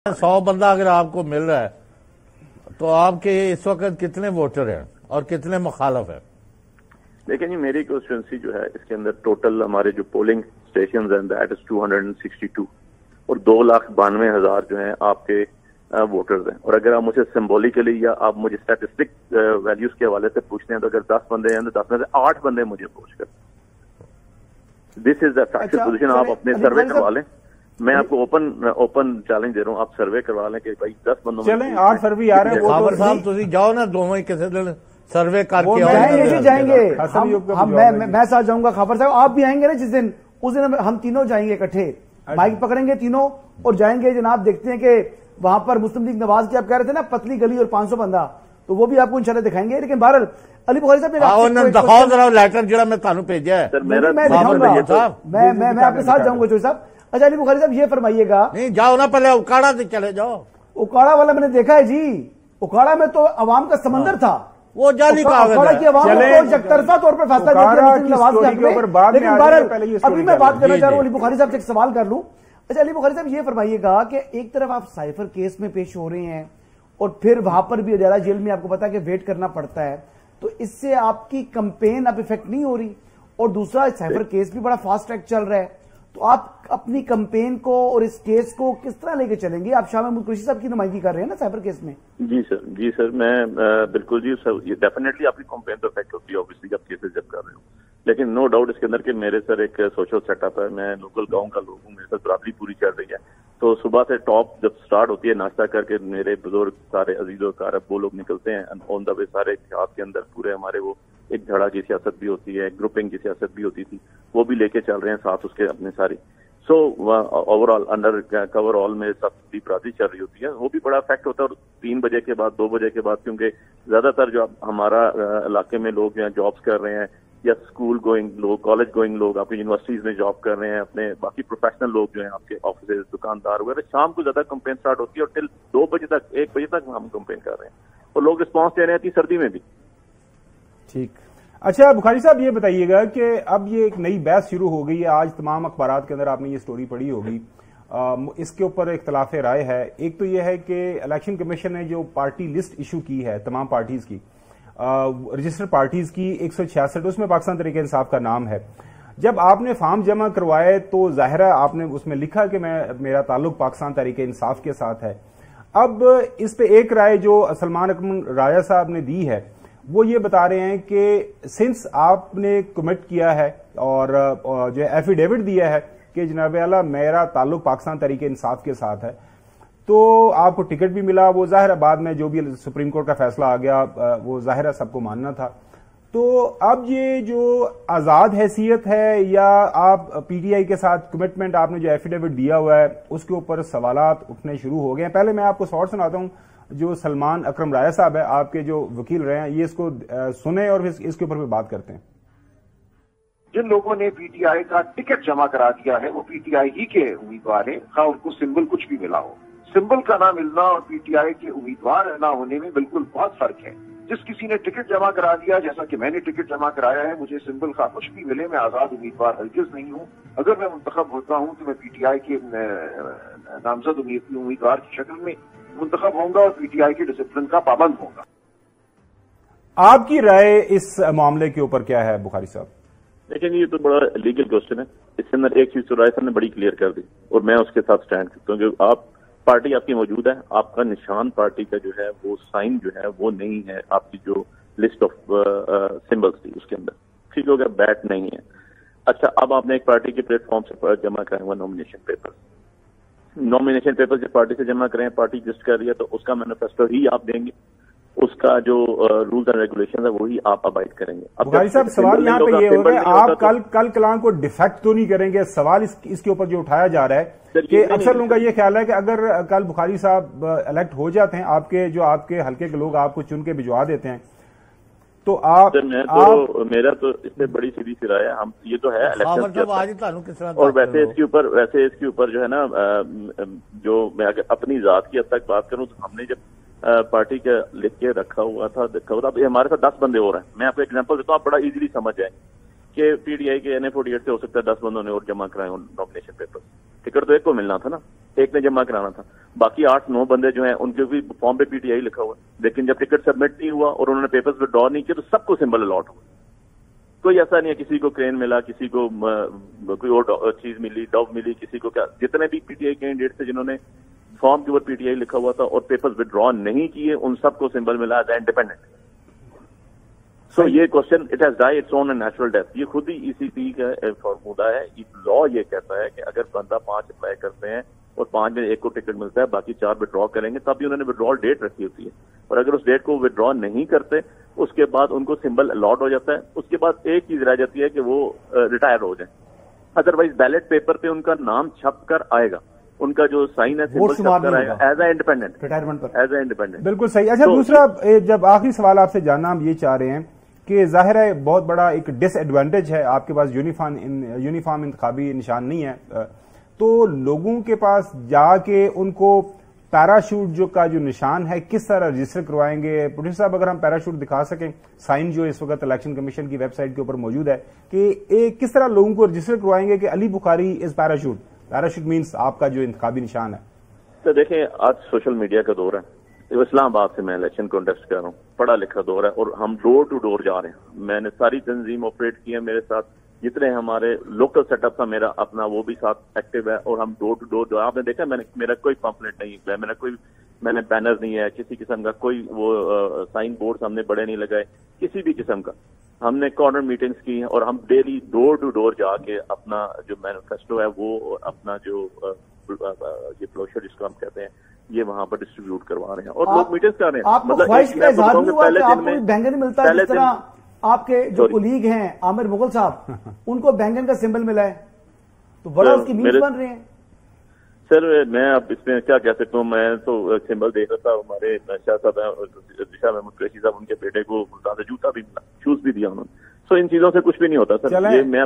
100 बंदा अगर आपको मिल रहा है तो आपके इस वक्त कितने वोटर हैं और कितने मुखालफ हैं? देखिए जी, मेरी कॉन्स्टिट्यूंसी जो है इसके अंदर टोटल हमारे जो पोलिंग स्टेशन हैं दैट इज 262 और 2,92,000 जो हैं आपके वोटर्स हैं। और अगर आप मुझे सिंबॉलिकली या आप मुझे स्टैटिस्टिक वैल्यूज के हवाले से पूछते हैं तो अगर 10 बंदे हैं तो 10 में से 8 बंदे मुझे पूछ कर। This is the factual position. आप अपने सर्वे करवा लें, मैं आपको ओपन चैलेंज दे रहा हूं, आप सर्वे करवा लें कि भाई 10 बंदों में चलें 8 फरवरी आ रहे हैं। खाबर साहब तुसी जाओ ना दोनों ही किसी दिन सर्वे करके जाएंगे। मैं साथ जाऊंगा खाबर साहब, आप भी आएंगे ना जिस दिन, उस दिन हम तीनों जाएंगे इकट्ठे, बाइक पकड़ेंगे तीनों और जाएंगे। जनाब देखते हैं कि वहां पर मुस्लिम लीग नवाज की आप कह रहे थे ना पतली गली और 500 बंदा, तो वो भी आपको इंशाल्लाह दिखाएंगे। लेकिन बहरहाल अली बुखारी साहब दिखाओ जरा लेटर जो मैं थानू भेजा है, मैं आपके साथ जाऊंगा चौधरी साहब। अच्छा अली बुखारी साहब ये फरमाइएगा, नहीं जाओ ना पहले उकाड़ा से चले जाओ। उकाड़ा वाला मैंने देखा है जी, उकाड़ा में तो अवाम का समंदर था, वो जाली उकाड़ा की अवाम ने एकतरफा तौर पर फैसला किया नवाज के हक में। लेकिन बहरहाल अभी मैं बात करना चाह रहा हूँ अली बुखारी साहब से एक सवाल कर लूं। अच्छा अली बुखारी साहब ये फरमाइएगा कि एक तरफ आप साइफर केस में पेश हो रहे हैं और फिर वहां पर भी अदालत जेल में आपको पता है कि वेट करना पड़ता है, तो इससे आपकी कैंपेन अब इफेक्ट नहीं हो रही, और दूसरा साइफर केस भी बड़ा फास्ट ट्रैक चल रहा है, तो आप अपनी कैंपेन को और इस केस को किस तरह लेके चलेंगे? आप शाह महमूद कुरैशी साहब की नुमाइंदगी कर रहे हैं ना साइफर केस में। जी सर मैं बिल्कुल जी सर, ये डेफिनेटली आपकी कैंपेन तो इफेक्ट होती है ऑब्वियसली जब केसेस जब कर रहे हो, लेकिन नो डाउट इसके अंदर कि मेरे सर एक सोशल सेटअप है, मैं लोकल गांव का लोग हूँ, मेरे साथ बरादरी पूरी चल रही है, तो सुबह से टॉप जब स्टार्ट होती है नाश्ता करके मेरे बुजुर्ग सारे अजीजों कारब वो लोग निकलते हैं ऑन द वे, सारे इतिहास के अंदर पूरे हमारे वो एक धड़ा की सियासत भी होती है, ग्रुपिंग की सियासत भी होती थी, वो भी लेके चल रहे हैं साथ उसके अपने सारे। So overall under cover all में सब बरादरी चल रही होती है, वो भी बड़ा इफेक्ट होता है। और 3 बजे के बाद 2 बजे के बाद, क्योंकि ज्यादातर जो हमारा इलाके में लोग जो है जॉब्स कर रहे हैं या स्कूल गोइंग लोग, कॉलेज गोइंग लोग, आपकी यूनिवर्सिटीज में जॉब कर रहे हैं, अपने बाकी प्रोफेशनल लोग जो हैं आपके ऑफिस दुकानदार वगैरह, शाम को ज्यादा कंपेन स्टार्ट होती है और टिल 2 बजे तक 1 बजे तक हम कंपेन कर रहे हैं और लोग रिस्पॉन्स दे रहे हैं सर्दी में भी। ठीक। अच्छा बुखारी साहब ये बताइएगा कि अब ये एक नई बहस शुरू हो गई है, आज तमाम अखबारात के अंदर आपने ये स्टोरी पढ़ी होगी, इसके ऊपर इख्तलाफ राय है। एक तो ये है कि इलेक्शन कमीशन ने जो पार्टी लिस्ट इशू की है तमाम पार्टीज की, रजिस्टर्ड पार्टीज की 166, उसमें पाकिस्तान तहरीक इंसाफ का नाम है। जब आपने फॉर्म जमा करवाए तो जाहिर है आपने उसमें लिखा कि मेरा ताल्लुक पाकिस्तान तहरीक इंसाफ के साथ है। अब इस पे एक राय जो सलमान अकरम राजा साहब ने दी है वो ये बता रहे हैं कि सिंस आपने कमिट किया है और जो एफिडेविट दिया है कि जनाब आला मेरा ताल्लुक पाकिस्तान तहरीक इंसाफ के साथ है, तो आपको टिकट भी मिला। वो जाहिर है बाद में जो भी सुप्रीम कोर्ट का फैसला आ गया वो जाहिर है सबको मानना था। तो अब ये जो आजाद हैसियत है या आप पीटीआई के साथ कमिटमेंट आपने जो एफिडेविट दिया हुआ है उसके ऊपर सवालात उठने शुरू हो गए हैं। पहले मैं आपको शॉर्ट सुनाता हूं, जो सलमान अकरम राजा साहब है आपके जो वकील रहे हैं, ये इसको सुने और इसके ऊपर भी बात करते हैं। जिन लोगों ने पीटीआई का टिकट जमा करा दिया है वो पीटीआई ही के उम्मीदवार हैं, हाँ उनको सिंबल कुछ भी मिला हो। सिंबल का ना मिलना और पीटीआई के उम्मीदवार ना होने में बिल्कुल बहुत फर्क है। जिस किसी ने टिकट जमा करा दिया, जैसा कि मैंने टिकट जमा कराया है, मुझे सिंबल का कुछ भी मिले, मैं आजाद उम्मीदवार हरगिज नहीं हूं। अगर मैं मुंतखब होता हूं तो मैं पीटीआई के नामजद उम्मीदवार की शक्ल में मुंतखब होऊंगा और पीटीआई के डिसिप्लिन का पाबंद होगा। आपकी राय इस मामले के ऊपर क्या है बुखारी साहब? लेकिन ये तो बड़ा लीगल क्वेश्चन है, इसके अंदर एक चीज तो राय साहब ने बड़ी क्लियर कर दी और मैं उसके साथ स्टैंड करता हूँ कि आप पार्टी आपकी मौजूद है, आपका निशान पार्टी का जो है वो साइन जो है वो नहीं है आपकी जो लिस्ट ऑफ सिंबल्स थी उसके अंदर, ठीक हो गया, बैट नहीं है। अच्छा अब आपने एक पार्टी के प्लेटफॉर्म से जमा कराए हुआ नॉमिनेशन पेपर जब पार्टी से जमा करें, पार्टी रजिस्टर कर रही है तो उसका मैनिफेस्टो ही आप देंगे, उसका जो रूल्स एंड रेगुलेशन है वही आप अबाइड करेंगे। बुखारी साहब सवाल यहाँ पे ये हो रहा है, आप कल कलाम को डिफेक्ट तो नहीं करेंगे? सवाल इसके ऊपर जो उठाया जा रहा है कि अक्सर लोगों का ये ख्याल है कि अगर कल बुखारी साहब इलेक्ट हो जाते हैं, आपके हल्के के लोग आपको चुन के भिजवा देते हैं, तो आप मेरा तो इससे बड़ी सीधी सी राय है, हम ये तो है इलेक्शन और वैसे इसके ऊपर जो है ना, जो मैं अगर अपनी जात की हद तक बात करूं तो हमने जब पार्टी का लिख के रखा हुआ था, हमारे साथ 10 बंदे और हैं। मैं आपको एग्जांपल देता हूँ, आप बड़ा इजीली समझ जाए कि पीटीआई के NA48 से हो सकता है 10 बंदों ने और जमा कराए नॉमिनेशन पेपर, टिकट तो एक को मिलना था ना, एक ने जमा कराना था, باقی 8-9 بندے جو ہیں ان کے بھی فارم پہ PTI لکھا ہوا ہے، لیکن جب ٹکٹ سبمٹ نہیں ہوا اور انہوں نے پیپرز وڈرا نہیں کیا تو سب کو سمبل الاٹ ہوا. کوئی ایسا نہیں ہے کسی کو کرین ملا، کسی کو کوئی اور چیز ملی، ڈو ملی، کسی کو کیا. جتنے بھی PTI کینڈیڈیٹ تھے جنہوں نے فارم کے اوپر PTI لکھا ہوا تھا اور پیپرز وڈرا نہیں کیے، ان سب کو سمبل ملا ایز انڈیپینڈنٹ. سو یہ question it has died its own natural death. یہ خود ہی ECP کا فارمولا ہے. لا یہ کہتا ہے کہ اگر بندہ 5 اپلائی کرتے ہیں اور 5 میں 1 کو ٹکٹ ملتا ہے، باقی 4 وڈرا کریں گے، تب بھی انہوں نے وڈرال ڈیٹ رکھی ہوتی ہے. اور اگر اس ڈیٹ کو وڈرا نہیں کرتے اس کے بعد ان کو سمبل الاٹ ہو جاتا ہے. اس کے بعد ایک چیز رہ جاتی ہے کہ وہ ریٹائر ہو جائیں. ادروائز بیلٹ پیپر پہ ان کا نام چھپ کر آئے گا، ان کا جو سائن ہے سمبل چھپ کر آئے گا as a independent, as a independent. بالکل صحیح. اچھا دوسرا جب آخری سوال آپ سے جاننا ہم یہ چاہ رہے ہیں کہ ظاہر ہے بہت بڑا ایک ڈس ایڈوانٹیج ہے آپ کے پاس یونیفارم انتخابی نشان نہیں ہے، تو لوگوں کے پاس جا کے ان کو پیراشوٹ کا جو نشان ہے کس طرح رجسٹر کروائیں گے؟ پروڈیوسر صاحب اگر ہم پیراشوٹ دکھا سکیں، سائن جو اس وقت الیکشن کمیشن کی ویب سائٹ کے اوپر موجود ہے، کہ کس طرح لوگوں کو رجسٹر کروائیں گے کہ علی بخاری از پیراشوٹ مینس آپ کا جو انتخابی نشان ہے؟ تو دیکھیں آج سوشل میڈیا کا دور ہے. اسلام آباد سے میں الیکشن کانٹیسٹ کر رہا ہوں، پڑھا لکھا دور ہے اور ہم ڈور ٹو ڈور جا رہے ہیں. میں نے ساری تنظیم آپریٹ کی ہے، میرے ساتھ جتنے ہمارے لوکل سیٹ اپ تھا میرا اپنا وہ بھی ساتھ ایکٹیو ہے اور ہم ڈور ٹو ڈور جو آپ نے دیکھا میرا کوئی پمفلٹ نہیں ہے، میں نے بینر نہیں ہے کسی قسم کا، کوئی وہ سائن بورڈ ہم نے بڑے نہیں لگائے کسی بھی قسم کا. ہم نے کارنر میٹنگز کی ہیں اور ہم ڈیلی ڈور ٹو ڈور جا کے اپنا جو مینیفیسٹو ہے وہ اپنا جو یہ بروشر جس کو ہم کہتے ہیں یہ وہاں پر ڈسٹریبیوٹ کروا رہے ہیں اور لوگ میٹنگز کر رہے ہیں. مطلب آپ کے جو کولیگ ہیں عامر مغل صاحب ان کو بینگن کا سمبل ملا ہے تو بڑا اس کی میمز بن رہے ہیں. سر میں اب اس میں کیا کہہ سکتا ہوں، میں تو سمبل دیکھ رہا تھا ہمارے شاہ صاحب دشا محمود قریشی صاحب ان کے بیٹے کو ملتان سے جوتا بھی ملا، شوز بھی دیا انہوں نے. سو ان چیزوں سے کچھ بھی نہیں ہوتا سر. یہ میں